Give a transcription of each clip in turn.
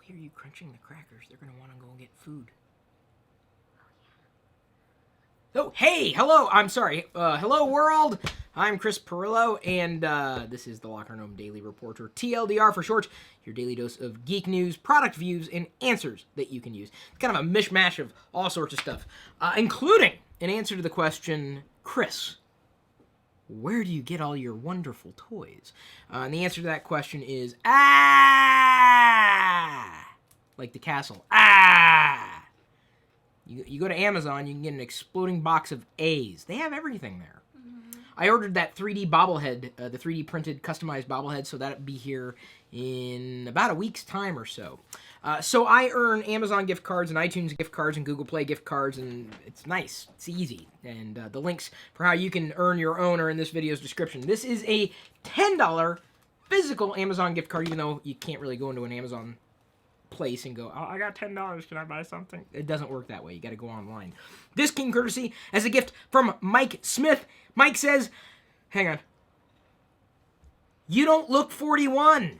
hear you crunching the crackers. They're going to want to go and get food. Oh, hey, hello, I'm sorry. Hello, world. I'm Chris Pirillo, and this is the LockerGnome Daily Report, or TLDR for short, your daily dose of geek news, product views, and answers that you can use. It's kind of a mishmash of all sorts of stuff, including an answer to the question, Chris, where do you get all your wonderful toys? And the answer to that question is, like the castle, You go to Amazon, you can get an exploding box of A's. They have everything there. Mm-hmm. I ordered that 3D bobblehead, the 3D printed customized bobblehead, so that'll be here in about a week's time or so. So I earn Amazon gift cards and iTunes gift cards and Google Play gift cards, and it's nice. It's easy. And the links for how you can earn your own are in this video's description. This is a $10 physical Amazon gift card, even though you can't really go into an Amazon place and go, oh, I got $10, can I buy something? It doesn't work that way. You got to go online. This came courtesy as a gift from Mike Smith. Mike says, hang on, you don't look 41.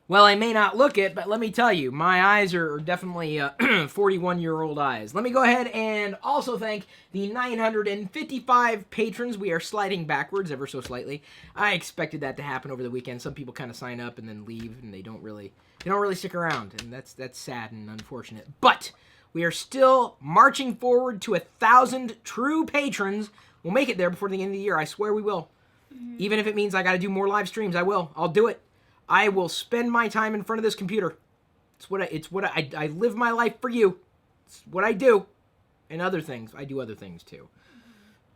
Well, I may not look it, but let me tell you, my eyes are definitely 41-year-old eyes. Let me go ahead and also thank the 955 patrons. We are sliding backwards ever so slightly. I expected that to happen over the weekend. Some people kind of sign up and then leave, and they don't really stick around, and that's sad and unfortunate. But we are still marching forward to 1,000 true patrons. We'll make it there before the end of the year. I swear we will. Mm-hmm. Even if it means I got to do more live streams, I will. I'll do it. I will spend my time in front of this computer. I live my life for you. It's what I do. And other things. I do other things too.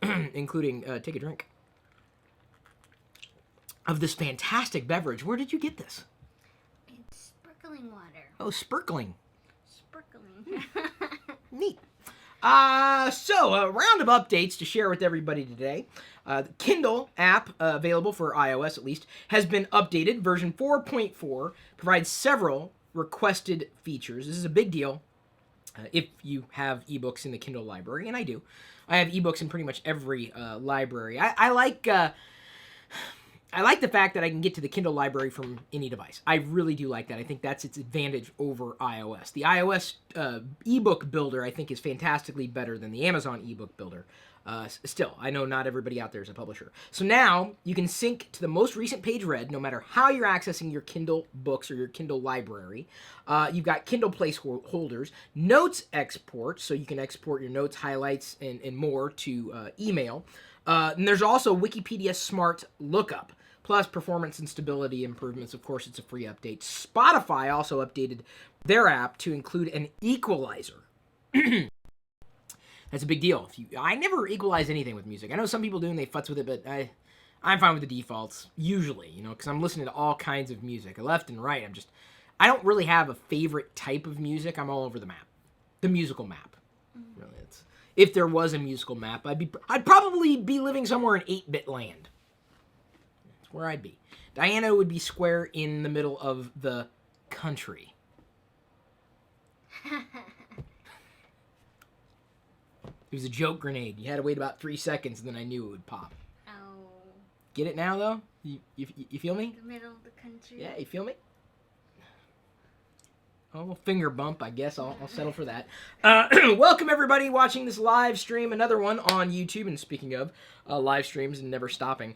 Mm-hmm. Including take a drink of this fantastic beverage. Where did you get this? It's sparkling water. Oh, sparkling. Sparkling. Neat. So a round of updates to share with everybody today. The Kindle app, available for iOS at least, has been updated. Version 4.4 provides several requested features. This is a big deal if you have ebooks in the Kindle library, and I do. I have ebooks in pretty much every library. I like the fact that I can get to the Kindle library from any device. I really do like that. I think that's its advantage over iOS. The iOS ebook builder, I think, is fantastically better than the Amazon ebook builder. Still, I know not everybody out there is a publisher. So now you can sync to the most recent page read, no matter how you're accessing your Kindle books or your Kindle library. You've got Kindle placeholders, notes export, so you can export your notes, highlights, and more to email. And there's also Wikipedia Smart Lookup, plus performance and stability improvements. Of course, it's a free update. Spotify also updated their app to include an equalizer. That's a big deal. I never equalize anything with music. I know some people do and they futz with it, but I'm fine with the defaults, usually, because I'm listening to all kinds of music, left and right. I don't really have a favorite type of music. I'm all over the map. The musical map. Mm-hmm. Really, if there was a musical map, I'd probably be living somewhere in 8-bit land. That's where I'd be. Diana would be square in the middle of the country. It was a joke grenade. You had to wait about 3 seconds, and then I knew it would pop. Oh. Get it now, though? You feel me? The middle of the country. Yeah, you feel me? Oh, finger bump, I guess. I'll settle for that. Welcome, everybody, watching this live stream. Another one on YouTube. And speaking of live streams and never stopping.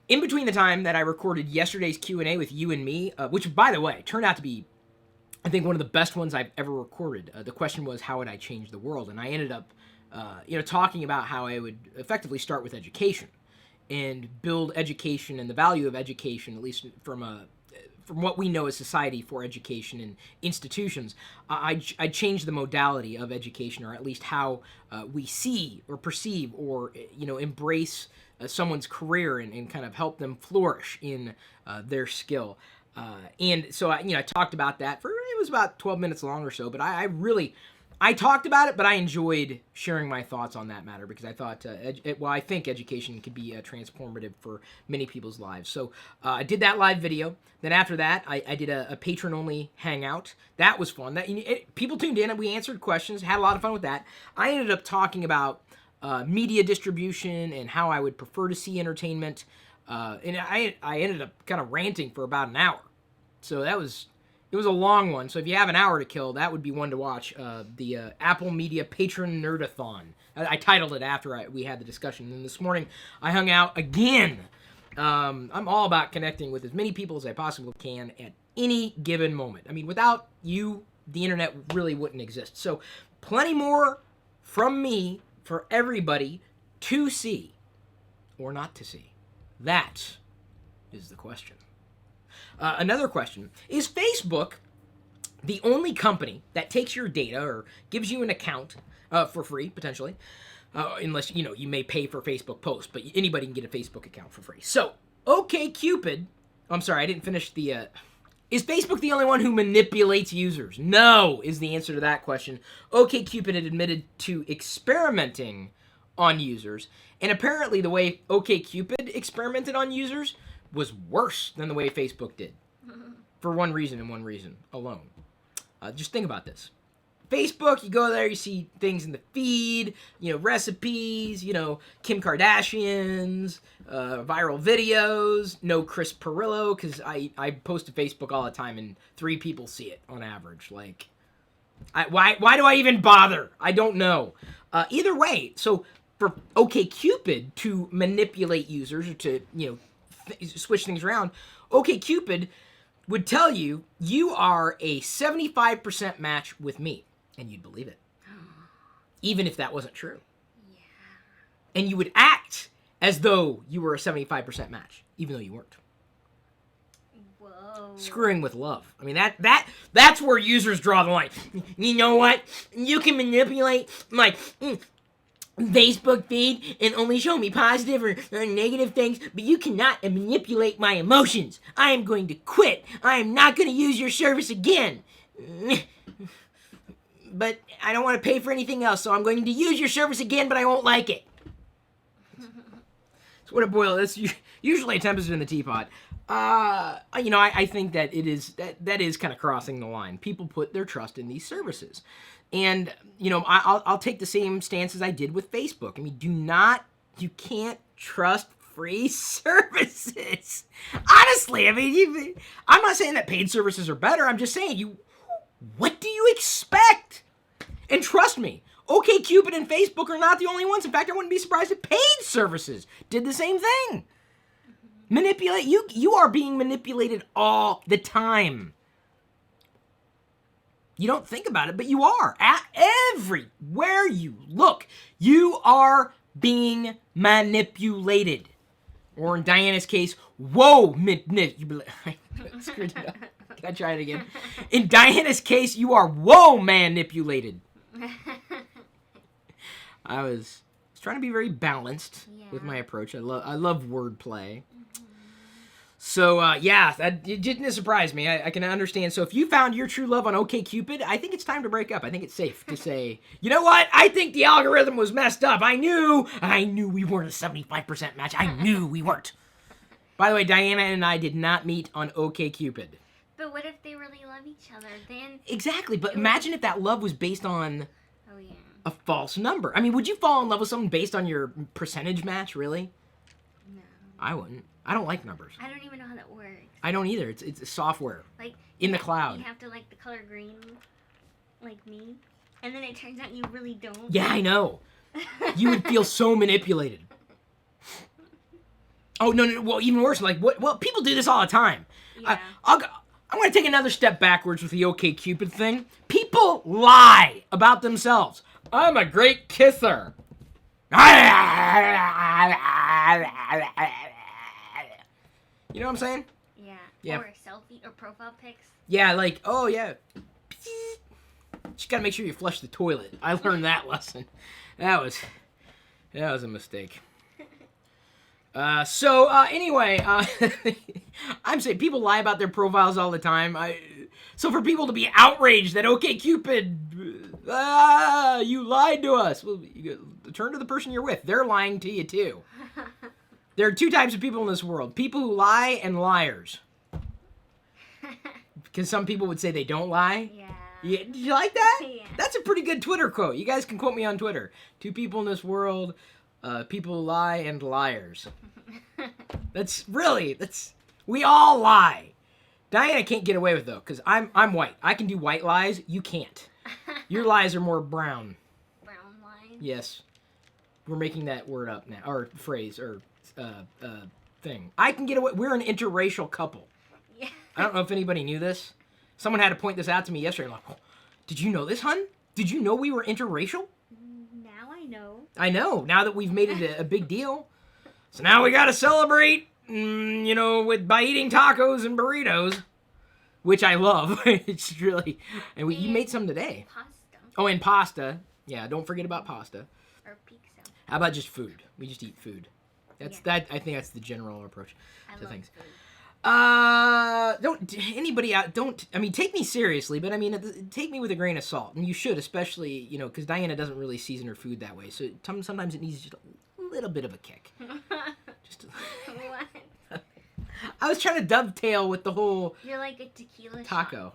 In between the time that I recorded yesterday's Q&A with you and me, which, by the way, turned out to be, I think, one of the best ones I've ever recorded. The question was, how would I change the world? And I ended up talking about how I would effectively start with education and build education and the value of education, at least from what we know as society for education and institutions. I changed the modality of education, or at least how we see or perceive or embrace someone's career and kind of help them flourish in their skill. And so I talked about that it was about 12 minutes long or so, but I talked about it, but I enjoyed sharing my thoughts on that matter because I thought, I think education could be transformative for many people's lives. So I did that live video. Then after that, I did a patron-only hangout. That was fun. People tuned in and we answered questions, had a lot of fun with that. I ended up talking about media distribution and how I would prefer to see entertainment. And I ended up kind of ranting for about an hour. So that was It was a long one, so if you have an hour to kill, that would be one to watch. The Apple Media Patron Nerdathon. I titled it after we had the discussion. And this morning, I hung out again. I'm all about connecting with as many people as I possibly can at any given moment. I mean, without you, the internet really wouldn't exist. So, plenty more from me for everybody to see or not to see. That is the question. Another question, is Facebook the only company that takes your data or gives you an account for free, potentially, unless, you may pay for Facebook posts, but anybody can get a Facebook account for free. So, OkCupid, I'm sorry, I didn't finish the, is Facebook the only one who manipulates users? No, is the answer to that question. OkCupid had admitted to experimenting on users, and apparently the way OkCupid experimented on users was worse than the way Facebook did. For one reason and one reason alone. Just think about this. Facebook, you go there, you see things in the feed, recipes, Kim Kardashian's, viral videos, no Chris Pirillo, because I post to Facebook all the time and 3 people see it on average. Like, why do I even bother? I don't know. Either way, so for OkCupid to manipulate users or to, switch things around, OkCupid would tell you, you are a 75% match with me. And you'd believe it. Even if that wasn't true. Yeah. And you would act as though you were a 75% match, even though you weren't. Whoa. Screwing with love. I mean, that's where users draw the line. You know what? You can manipulate my Facebook feed and only show me positive or negative things, but you cannot manipulate my emotions. I am going to quit. I am not going to use your service again. But I don't want to pay for anything else, so I'm going to use your service again, but I won't like it. So what a boil. That's usually a temperature in the teapot. I think that that is kind of crossing the line. People put their trust in these services. And, I'll take the same stance as I did with Facebook. I mean, you can't trust free services. Honestly, I mean, I'm not saying that paid services are better. I'm just saying, what do you expect? And trust me, OkCupid and Facebook are not the only ones. In fact, I wouldn't be surprised if paid services did the same thing. Manipulate, you are being manipulated all the time. You don't think about it, but you are. Everywhere you look, you are being manipulated. Or in Diana's case, I screwed it up. Can I try it again? In Diana's case, you are manipulated. I was trying to be very balanced with my approach. I love wordplay. So, that it didn't surprise me. I can understand. So if you found your true love on OkCupid, I think it's time to break up. I think it's safe to say, you know what? I think the algorithm was messed up. I knew we weren't a 75% match. I knew we weren't. By the way, Diana and I did not meet on OkCupid. But what if they really love each other? Then exactly. But imagine if that love was based on yeah. a false number. I mean, would you fall in love with someone based on your percentage match, really? No. I wouldn't. I don't like numbers. I don't even know how that works. I don't either. It's software. Like in the cloud. You have to like the color green, like me, and then it turns out you really don't. Yeah, I know. You would feel so manipulated. Oh no! Well, even worse. Like what? Well, people do this all the time. Yeah. I'm going to take another step backwards with the OkCupid thing. People lie about themselves. I'm a great kisser. You know what I'm saying? Yeah. Or a selfie or profile pics. Yeah, like, oh yeah. Just gotta make sure you flush the toilet. I learned that lesson. That was a mistake. Anyway, I'm saying people lie about their profiles all the time. So for people to be outraged that OkCupid, you lied to us. Well, turn to the person you're with. They're lying to you too. There are 2 types of people in this world. People who lie and liars. Because some people would say they don't lie. Yeah. Did you like that? Yeah. That's a pretty good Twitter quote. You guys can quote me on Twitter. 2 people in this world, people who lie and liars. We all lie. Diana can't get away with it, though, because I'm white. I can do white lies. You can't. Your lies are more brown. Brown lies? Yes. We're making that word up now, or phrase, or thing. I can get away. We're an interracial couple. Yeah. I don't know if anybody knew this. Someone had to point this out to me yesterday. I'm like, oh, did you know this, hun? Did you know we were interracial? Now I know. I know. Now that we've made it a big deal. So now we got to celebrate, by eating tacos and burritos, which I love. It's really... And you made some today. Pasta. Oh, and pasta. Yeah, don't forget about pasta. Or pizza. How about just food? We just eat food. I think that's the general approach to things. Food. Take me seriously, but take me with a grain of salt. And you should, especially, because Diana doesn't really season her food that way. So sometimes it needs just a little bit of a kick. What? I was trying to dovetail with the whole... You're like a tequila taco. shot.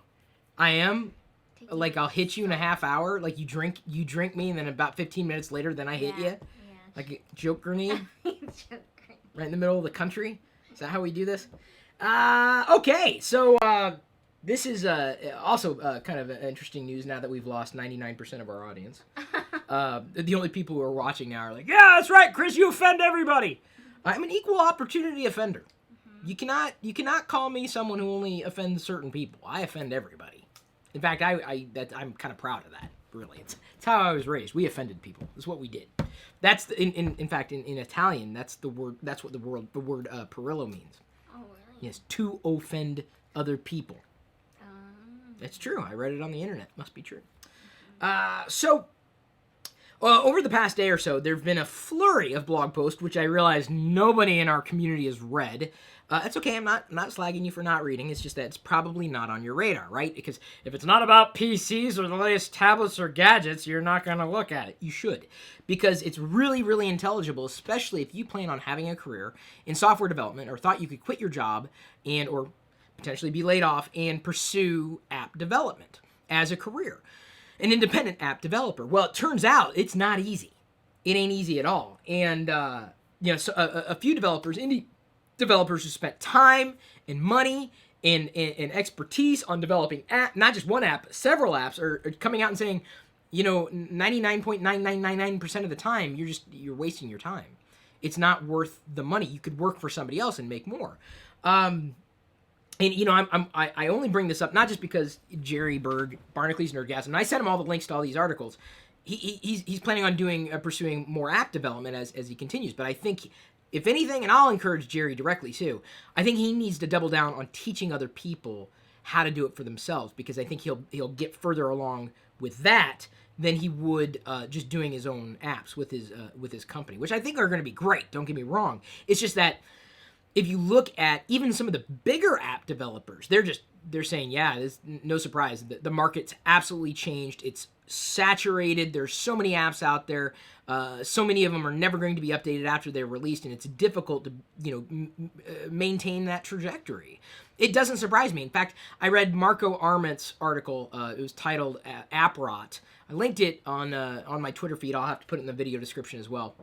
I am. Tequila Like, I'll hit you in a half hour. Like, you drink me, and then about 15 minutes later, then I hit you. Yeah. Like a joke grenade. Right in the middle of the country. Is that how we do this? Okay, so this is also kind of interesting news now that we've lost 99% of our audience. The only people who are watching now are like, yeah, that's right, Chris, you offend everybody. I'm an equal opportunity offender. Mm-hmm. You cannot call me someone who only offends certain people. I offend everybody. In fact, I'm kind of proud of that. Really, it's how I was raised. We offended people. That's what we did. That's in fact in Italian. That's the word. That's what the word Pirillo means. Oh, really? Yes, to offend other people. That's true. I read it on the internet. Must be true. So, over the past day or so, there have been a flurry of blog posts, which I realize nobody in our community has read. It's okay. I'm not slagging you for not reading. It's just that it's probably not on your radar, right? Because if it's not about PCs or the latest tablets or gadgets, you're not going to look at it. You should. Because it's really, really intelligible, especially if you plan on having a career in software development or thought you could quit your job or potentially be laid off and pursue app development as a career. An independent app developer. Well, it turns out it's not easy. It ain't easy at all. And, so a few indie developers who spent time and money and expertise on developing not just one app, but several apps are coming out and saying, 99.9999% of the time, you're wasting your time. It's not worth the money. You could work for somebody else and make more. I only bring this up not just because Jerry Berg, Barnacules Nerdgasm, and I sent him all the links to all these articles. He's planning on pursuing more app development as he continues. But I think, if anything, and I'll encourage Jerry directly too, I think he needs to double down on teaching other people how to do it for themselves, because I think he'll get further along with that than he would just doing his own apps with his company, which I think are going to be great. Don't get me wrong. It's just that if you look at even some of the bigger app developers, they're saying, yeah, there's no surprise. The market's absolutely changed. It's saturated. There's so many apps out there. So many of them are never going to be updated after they're released, and it's difficult to maintain that trajectory. It doesn't surprise me. In fact, I read Marco Arment's article. It was titled App Rot. I linked it on my Twitter feed. I'll have to put it in the video description as well.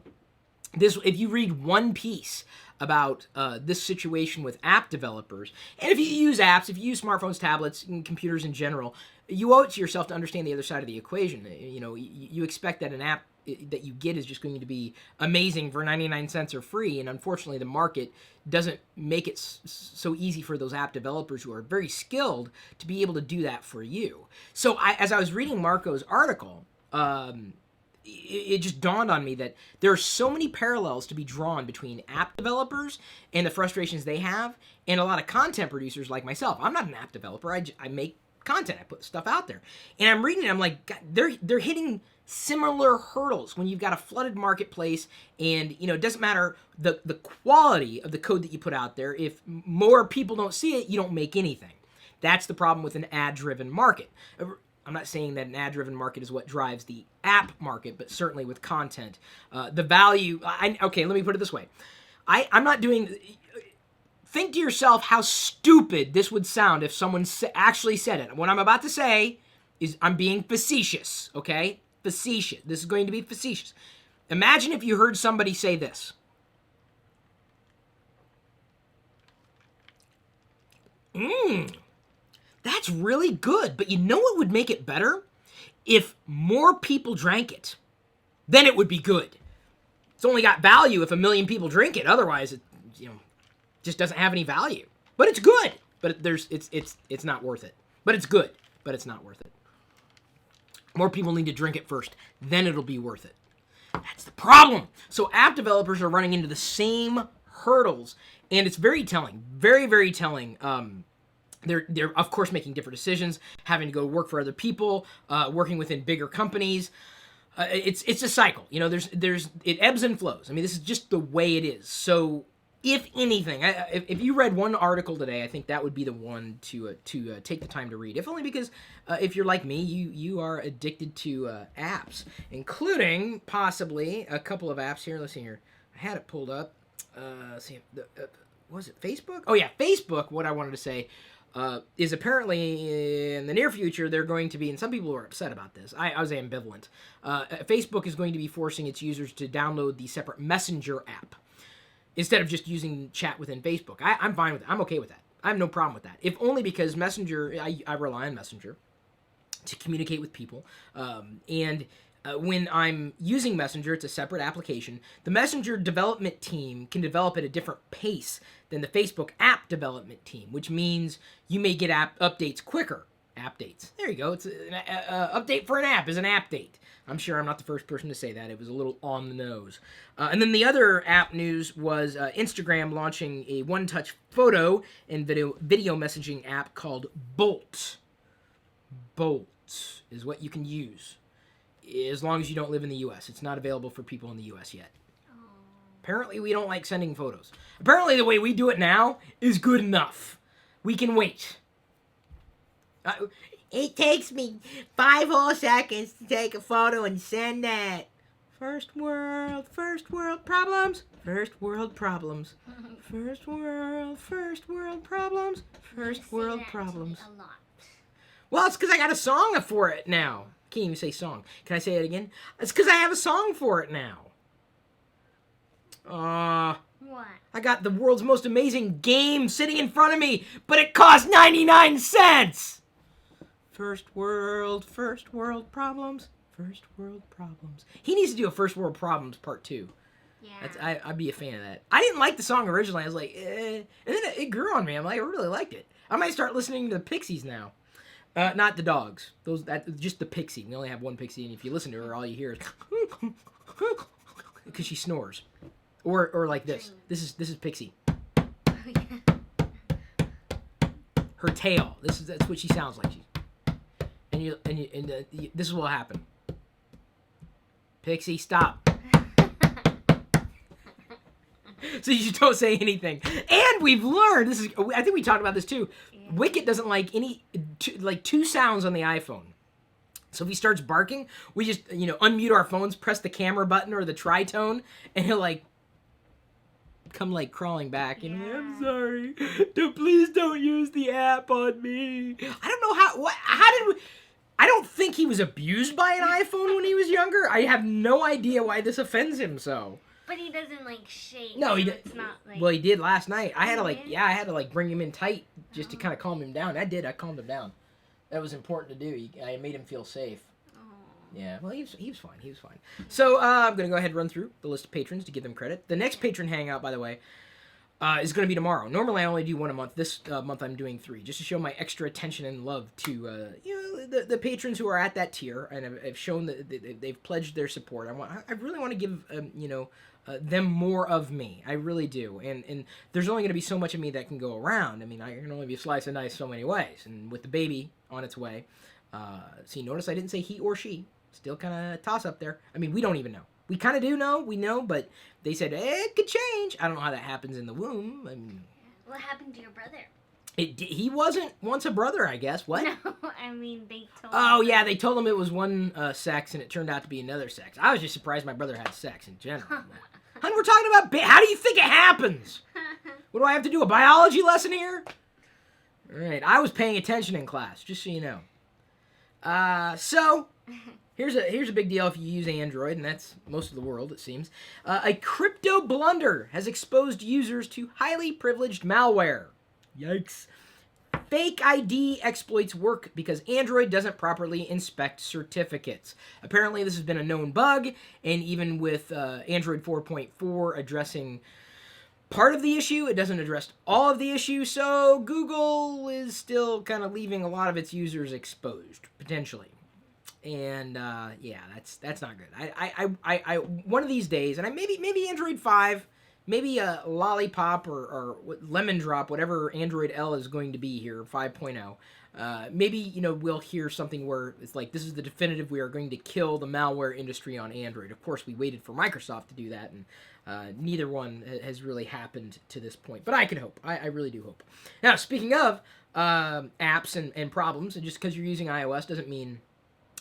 If you read one piece about this situation with app developers, and if you use apps, if you use smartphones, tablets, and computers in general, you owe it to yourself to understand the other side of the equation. You expect that an app that you get is just going to be amazing for 99 cents or free, and unfortunately the market doesn't make it so easy for those app developers who are very skilled to be able to do that for you. So as I was reading Marco's article, it just dawned on me that there are so many parallels to be drawn between app developers and the frustrations they have, and a lot of content producers like myself. I'm not an app developer. I make content. I put stuff out there. And I'm reading it, I'm like, God, they're hitting similar hurdles when you've got a flooded marketplace, and it doesn't matter the quality of the code that you put out there. If more people don't see it, you don't make anything. That's the problem with an ad-driven market. I'm not saying that an ad-driven market is what drives the app market, but certainly with content. The value... Okay, let me put it this way. I'm not doing... Think to yourself how stupid this would sound if someone actually said it. What I'm about to say is I'm being facetious, okay? Facetious. This is going to be facetious. Imagine if you heard somebody say this. That's really good. But you know what would make it better? If more people drank it. Then it would be good. It's only got value if 1 million people drink it. Otherwise, it just doesn't have any value. But it's good. But it's not worth it. But it's good. But it's not worth it. More people need to drink it first. Then it'll be worth it. That's the problem. So app developers are running into the same hurdles. And it's very telling. Very, very telling. They're of course making different decisions, having to go work for other people, working within bigger companies. It's a cycle. It ebbs and flows. I mean, this is just the way it is. So if anything, if you read one article today, I think that would be the one to take the time to read. If only because if you're like me, you are addicted to apps, including possibly a couple of apps here. Let's see here. I had it pulled up. See, was it Facebook? Oh yeah, Facebook. What I wanted to say is apparently in the near future they're going to be, and some people are upset about this. I was ambivalent. Facebook is going to be forcing its users to download the separate Messenger app instead of just using chat within Facebook. I'm fine with that. I'm okay with that. I have no problem with that. If only because Messenger, I rely on Messenger to communicate with people, and when I'm using Messenger, it's a separate application. The Messenger development team can develop at a different pace than the Facebook app development team, which means you may get app updates quicker. Appdates. There you go. It's an update for an app is an appdate. I'm sure I'm not the first person to say that. It was a little on the nose. And then the other app news was Instagram launching a one-touch photo and video messaging app called Bolt. Bolt is what you can use as long as you don't live in the U.S. It's not available for people in the U.S. yet. Apparently, we don't like sending photos. Apparently, the way we do it now is good enough. We can wait. It takes me 5 whole seconds to take a photo and send that. First world problems. First world problems. First world problems. First world problems. A lot. Well, it's because I got a song for it now. Can't even say song. Can I say it again? It's because I have a song for it now. What? I got the world's most amazing game sitting in front of me, but it costs 99 cents! First world problems. First world problems. He needs to do a first world problems part 2. Yeah. I'd be a fan of that. I didn't like the song originally. I was like, eh. And then it grew on me. I'm like, I really liked it. I might start listening to the Pixies now. Not the dogs. Just the Pixie. We only have one Pixie, and if you listen to her, all you hear is because she snores, or like this. This is Pixie. Her tail. That's what she sounds like. This is what will happen. Pixie, stop. So you just don't say anything. And we've learned I think we talked about this too. Wicket doesn't like two sounds on the iPhone. So if he starts barking, we just unmute our phones, press the camera button or the tritone, and he'll come crawling back and I'm sorry. Please don't use the app on me. I don't know I don't think he was abused by an iPhone when he was younger. I have no idea why this offends him so. But he doesn't shake. No, he so did. It's not Well, he did last night. I had to bring him in tight just to kind of calm him down. I did. I calmed him down. That was important to do. I made him feel safe. Oh. Yeah. Well, he was fine. He was fine. So I'm gonna go ahead and run through the list of patrons to give them credit. The next patron hangout, by the way, is going to be tomorrow. Normally, I only do 1 a month. This month, I'm doing 3, just to show my extra attention and love to the patrons who are at that tier and have shown that they've pledged their support. I really want to give them more of me. I really do. And there's only going to be so much of me that can go around. I mean, I can only be sliced and diced so many ways. And with the baby on its way, see, notice I didn't say he or she. Still kind of toss up there. I mean, we don't even know. We kind of do know. We know, but they said it could change. I don't know how that happens in the womb. I mean, what happened to your brother? He wasn't once a brother, I guess. What? No, I mean, they told Oh, him. yeah, they told him it was one sex, and it turned out to be another sex. I was just surprised my brother had sex in general. Honey, we're talking about how do you think it happens? What do I have to do, a biology lesson here? All right, I was paying attention in class, just so you know. So, here's a big deal if you use Android, and that's most of the world, it seems. A crypto blunder has exposed users to highly privileged malware. Yikes. fake ID exploits work because Android doesn't properly inspect certificates. Apparently, this has been a known bug, and even with Android 4.4 addressing part of the issue, it doesn't address all of the issue, so Google is still kind of leaving a lot of its users exposed, potentially. And yeah, that's not good. I one of these days, and maybe Android 5, maybe a Lollipop or Lemon Drop, whatever Android L is going to be here, 5.0. Maybe we'll hear something where it's like, this is the definitive. We are going to kill the malware industry on Android. Of course, we waited for Microsoft to do that, and neither one has really happened to this point. But I can hope. I really do hope. Now, speaking of apps and problems, and just because you're using iOS doesn't mean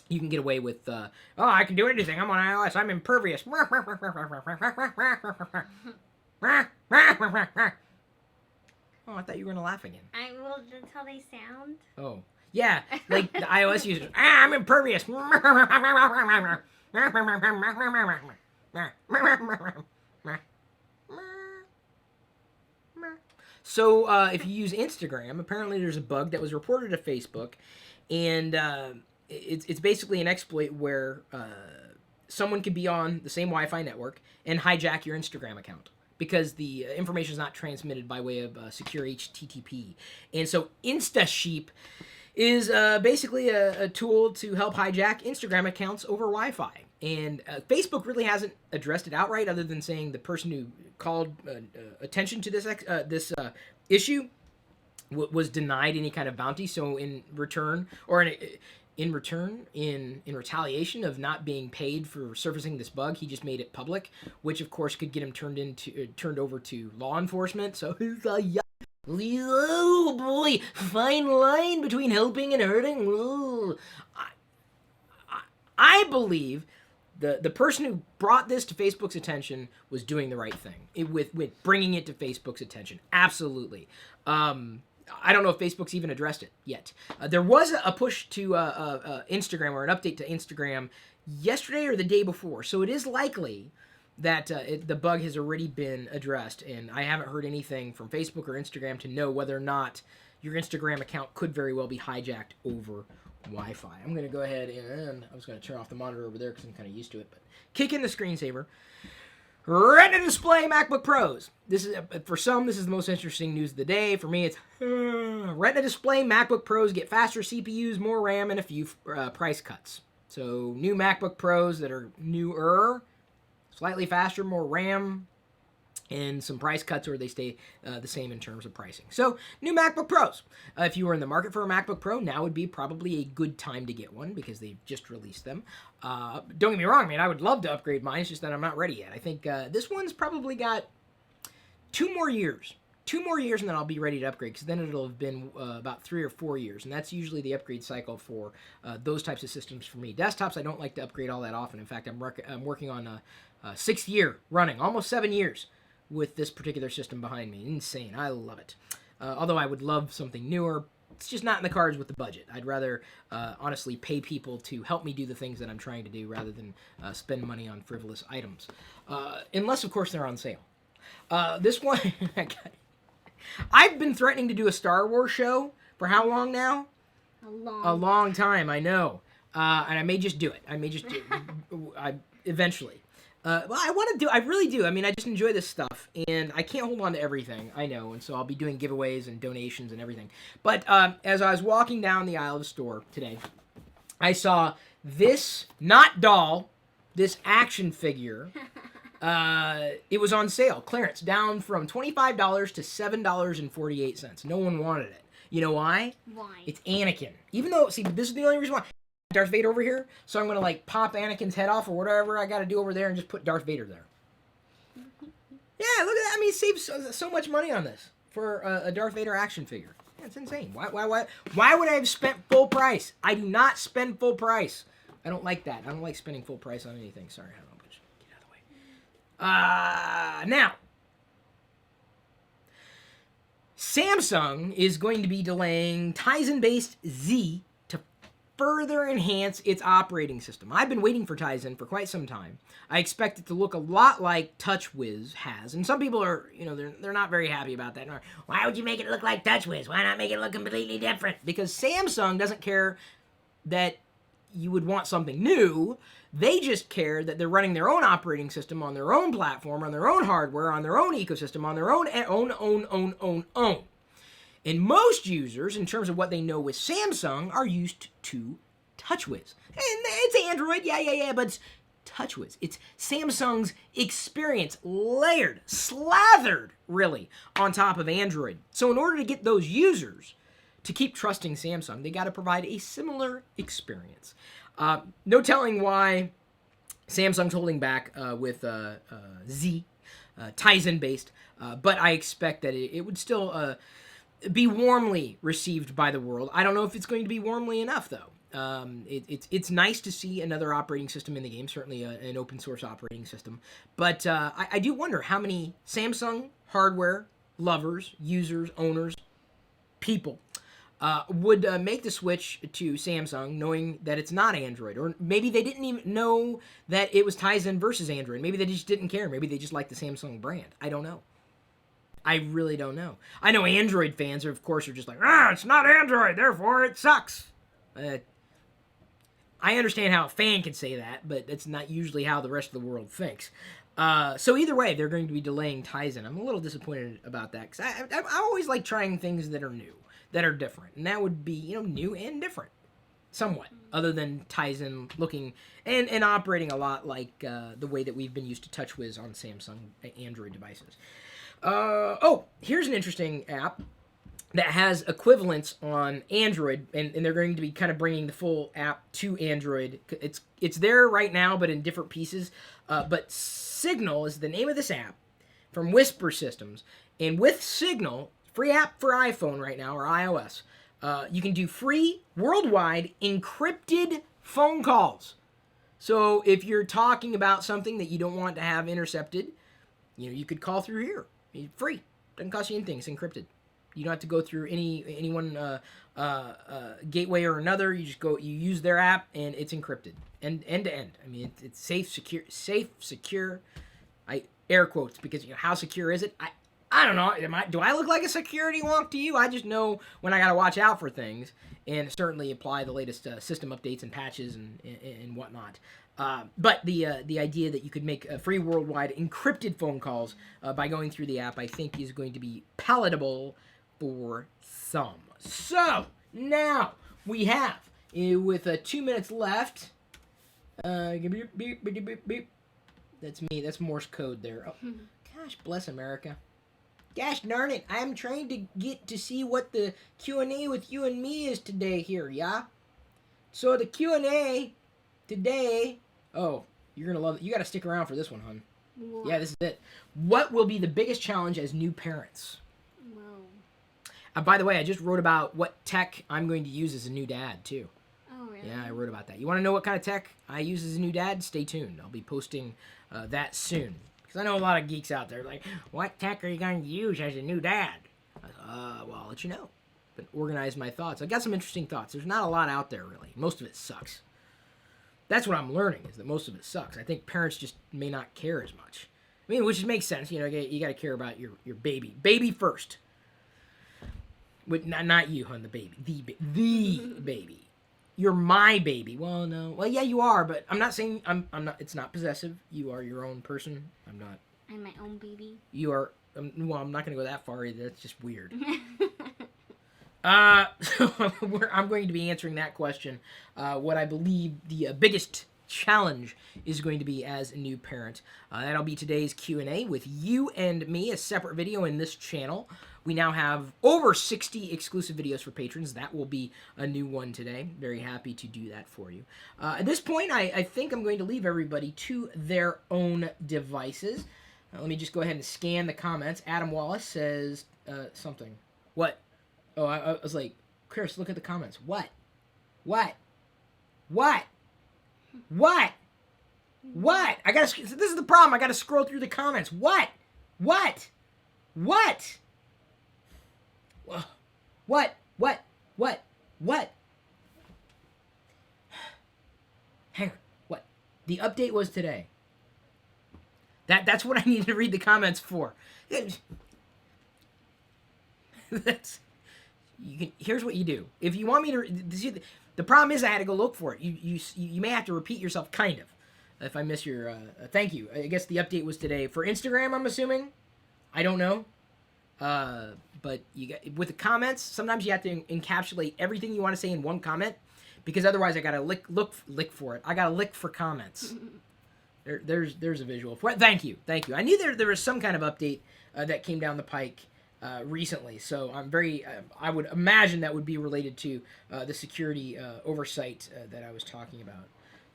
you can get away with, I can do anything. I'm on iOS. I'm impervious. Oh, I thought you were going to laugh again. Well, that's how they sound. Oh. Yeah, like the iOS users. I'm impervious. So, if you use Instagram, apparently there's a bug that was reported to Facebook, and it's basically an exploit where someone could be on the same Wi-Fi network and hijack your Instagram account because the information is not transmitted by way of secure HTTP. And so InstaSheep is basically a tool to help hijack Instagram accounts over Wi-Fi. And Facebook really hasn't addressed it outright, other than saying the person who called attention to this issue was denied any kind of bounty. So in return, or in retaliation of not being paid for surfacing this bug, he just made it public, which of course could get him turned over to law enforcement. So it's a oh boy, fine line between helping and hurting. Ooh. I believe the person who brought this to Facebook's attention was doing the right thing with bringing it to Facebook's attention. Absolutely. I don't know if Facebook's even addressed it yet. There was a push to Instagram, or an update to Instagram yesterday or the day before. So it is likely that the bug has already been addressed. And I haven't heard anything from Facebook or Instagram to know whether or not your Instagram account could very well be hijacked over Wi-Fi. I'm going to go ahead and I was going to turn off the monitor over there because I'm kind of used to it. But kick in the screensaver. Retina Display MacBook Pros. This is, for some, this is the most interesting news of the day. For me, it's Retina Display MacBook Pros get faster CPUs, more RAM, and a few price cuts. So new MacBook Pros that are newer, slightly faster, more RAM, and some price cuts, or they stay the same in terms of pricing. So, new MacBook Pros. If you were in the market for a MacBook Pro, now would be probably a good time to get one because they've just released them. Don't get me wrong, man, I would love to upgrade mine. It's just that I'm not ready yet. I think this one's probably got 2 more years. 2 more years, and then I'll be ready to upgrade, because then it'll have been about 3 or 4 years, and that's usually the upgrade cycle for those types of systems for me. Desktops, I don't like to upgrade all that often. In fact, I'm working on a 6th year running, almost 7 years, with this particular system behind me. Insane. I love it. Although I would love something newer, it's just not in the cards with the budget. I'd rather, honestly, pay people to help me do the things that I'm trying to do rather than spend money on frivolous items. Unless, of course, they're on sale. This one, I've been threatening to do a Star Wars show for how long now? A long time, I know. And I may just do it. Eventually. Well, I really do. I mean, I just enjoy this stuff, and I can't hold on to everything, I know, and so I'll be doing giveaways and donations and everything. But as I was walking down the aisle of the store today, I saw this, not doll, this action figure. It was on sale, clearance, down from $25 to $7.48. No one wanted it. You know why? Why? It's Anakin. Even though, see, this is the only reason why. Darth Vader over here, so I'm gonna like pop Anakin's head off or whatever I gotta do over there and just put Darth Vader there. Yeah, look at that. I mean, it saves so much money on this for a Darth Vader action figure. Yeah, it's insane. Why would I have spent full price? I do not spend full price. I don't like that. I don't like spending full price on anything. Sorry, I don't know, but just get out of the way. Now, Samsung is going to be delaying Tizen-Based Z further enhance its operating system. I've been waiting for Tizen for quite some time. I expect it to look a lot like TouchWiz has, and some people are, they're not very happy about that. Why would you make it look like TouchWiz? Why not make it look completely different? Because Samsung doesn't care that you would want something new. They just care that they're running their own operating system on their own platform, on their own hardware, on their own ecosystem, on their own. And most users, in terms of what they know with Samsung, are used to TouchWiz. And it's Android, yeah, but it's TouchWiz. It's Samsung's experience layered, slathered, really, on top of Android. So in order to get those users to keep trusting Samsung, they got to provide a similar experience. No telling why Samsung's holding back with Tizen-Based, but I expect that it would still be warmly received by the world. I don't know if it's going to be warmly enough, though. It's nice to see another operating system in the game, certainly an open source operating system, but I do wonder how many Samsung hardware lovers, users, owners, people would make the switch to Samsung knowing that it's not Android. Or maybe they didn't even know that it was Tizen versus Android. Maybe they just didn't care. Maybe they just like the Samsung brand. I don't know. I really don't know. I know Android fans, of course, are just like, it's not Android, therefore it sucks. I understand how a fan can say that, but that's not usually how the rest of the world thinks. So either way, they're going to be delaying Tizen. I'm a little disappointed about that, because I always like trying things that are new, that are different. And that would be, new and different, somewhat, other than Tizen looking and operating a lot like the way that we've been used to TouchWiz on Samsung Android devices. Here's an interesting app that has equivalents on Android, and they're going to be kind of bringing the full app to Android. It's there right now, but in different pieces. But Signal is the name of this app from Whisper Systems. And with Signal, free app for iPhone right now, or iOS, you can do free, worldwide, encrypted phone calls. So if you're talking about something that you don't want to have intercepted, you could call through here. Free. Doesn't cost you anything. It's encrypted. You don't have to go through any one gateway or another. You just go. You use their app, and it's encrypted end to end. I mean, it's safe, secure. I air quotes because how secure is it? I don't know. Do I look like a security wonk to you? I just know when I gotta watch out for things, and certainly apply the latest system updates and patches and whatnot. But the idea that you could make free worldwide encrypted phone calls by going through the app, I think, is going to be palatable for some. So now we have, with 2 minutes left, beep, beep, beep, beep, beep. That's me. That's Morse code there. Oh, gosh bless America. Gosh darn it! I'm trying to get to see what the Q&A with you and me is today here, yeah? So the Q&A today... Oh, you're going to love it. You got to stick around for this one, hon. What? Yeah, this is it. What will be the biggest challenge as new parents? Whoa. By the way, I just wrote about what tech I'm going to use as a new dad, too. Oh, really? Yeah, I wrote about that. You want to know what kind of tech I use as a new dad? Stay tuned. I'll be posting that soon. Because I know a lot of geeks out there like, what tech are you going to use as a new dad? Well, I'll let you know. But organize my thoughts. I got some interesting thoughts. There's not a lot out there, really. Most of it sucks. That's what I'm learning, is that most of it sucks. I think parents just may not care as much. I mean, which makes sense. You got to care about your baby. Baby first. Not you, hon, the baby. The baby. You're my baby. Well, no. Well, yeah, you are, but I'm not saying I'm not. It's not possessive. You are your own person. I'm not. I'm my own baby. You are. Well, I'm not going to go that far either. That's just weird. So I'm going to be answering that question. What I believe the biggest challenge is going to be as a new parent. That'll be today's Q&A with you and me, a separate video in this channel. We now have over 60 exclusive videos for patrons. That will be a new one today. Very happy to do that for you. At this point, I think I'm going to leave everybody to their own devices. Let me just go ahead and scan the comments. Adam Wallace says something. What? Oh, I was like, Chris, look at the comments. What? What? What? What? What? This is the problem. I gotta scroll through the comments. What? What? What? What? What? What? What? Hang on. What? The update was today. That's what I need to read the comments for. Here's what you do. If you want me to, the problem is I had to go look for it. You may have to repeat yourself, kind of, if I miss your. Thank you. I guess the update was today for Instagram. I'm assuming. I don't know. But with the comments, sometimes you have to encapsulate everything you want to say in one comment, because otherwise I gotta lick for it. I gotta lick for comments. There's a visual for it. Thank you. I knew there was some kind of update that came down the pike recently, so I'm very. I would imagine that would be related to the security oversight that I was talking about.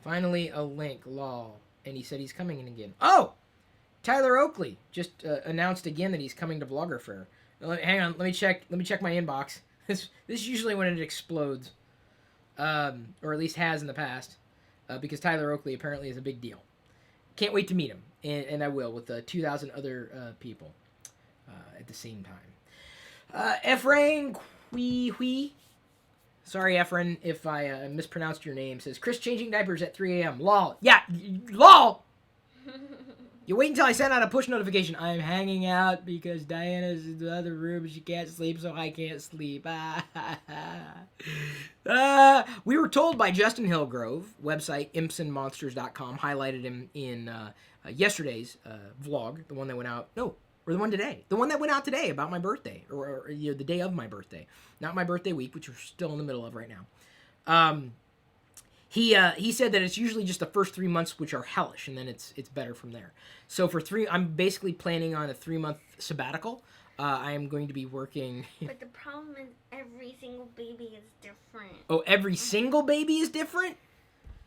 Finally, a link. Lol. And he said he's coming in again. Oh, Tyler Oakley just announced again that he's coming to Vlogger Fair. Hang on. Let me check my inbox. This is usually when it explodes, or at least has in the past, because Tyler Oakley apparently is a big deal. Can't wait to meet him, and I will, with 2,000 other people at the same time. Efrain Hui. Sorry, Efrain, if I mispronounced your name. Says, Chris changing diapers at 3 a.m. Lol. Yeah, lol! You wait until I send out a push notification. I'm hanging out because Diana's in the other room. She can't sleep, so I can't sleep. We were told by Justin Hillgrove, website impsandmonsters.com, highlighted him in yesterday's vlog, the one that went out. No, or the one today. The one that went out today about my birthday, or the day of my birthday. Not my birthday week, which we're still in the middle of right now. He said that it's usually just the first 3 months which are hellish, and then it's better from there. So I'm basically planning on a 3-month sabbatical. I am going to be working. But the problem is every single baby is different. Oh, every single baby is different?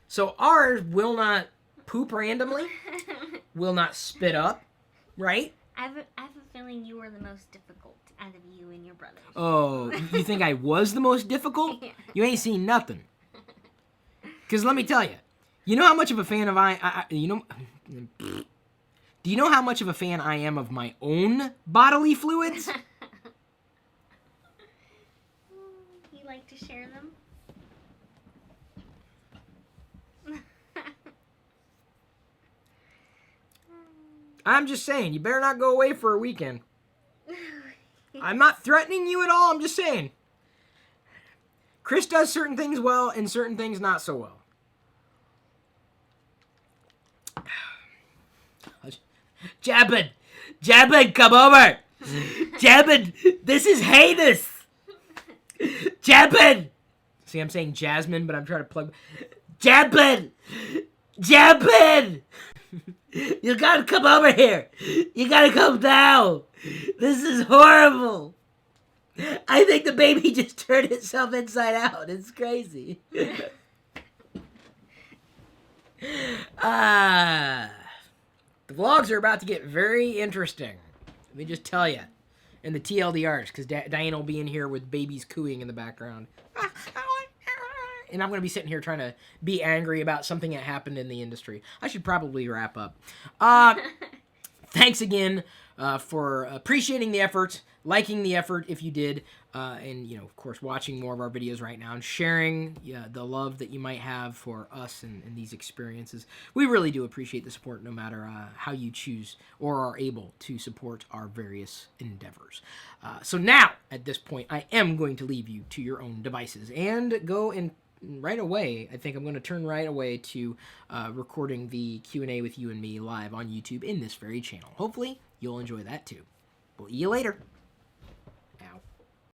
So ours will not poop randomly, will not spit up, right? I have a feeling you were the most difficult out of you and your brothers. Oh, you think I was the most difficult? Yeah. You ain't seen nothing. Because let me tell you, you know how much of a fan of do you know how much of a fan I am of my own bodily fluids? You like to share them? I'm just saying, you better not go away for a weekend. I'm not threatening you at all, I'm just saying. Chris does certain things well and certain things not so well. Jabin, come over. Jabin, this is heinous. Jabin. See, I'm saying Jasmine, but I'm trying to plug. Jabin. You gotta come over here. You gotta come down. This is horrible. I think the baby just turned itself inside out. It's crazy. The vlogs are about to get very interesting. Let me just tell you. And the TLDRs, because Diana will be in here with babies cooing in the background. And I'm going to be sitting here trying to be angry about something that happened in the industry. I should probably wrap up. Thanks again for appreciating the effort, liking the effort if you did, and, of course, watching more of our videos right now and sharing the love that you might have for us and these experiences. We really do appreciate the support no matter how you choose or are able to support our various endeavors. So now, at this point, I am going to leave you to your own devices and go and right away, I think I'm going to turn right away to recording the Q&A with you and me live on YouTube in this very channel. Hopefully, you'll enjoy that too. We'll see you later.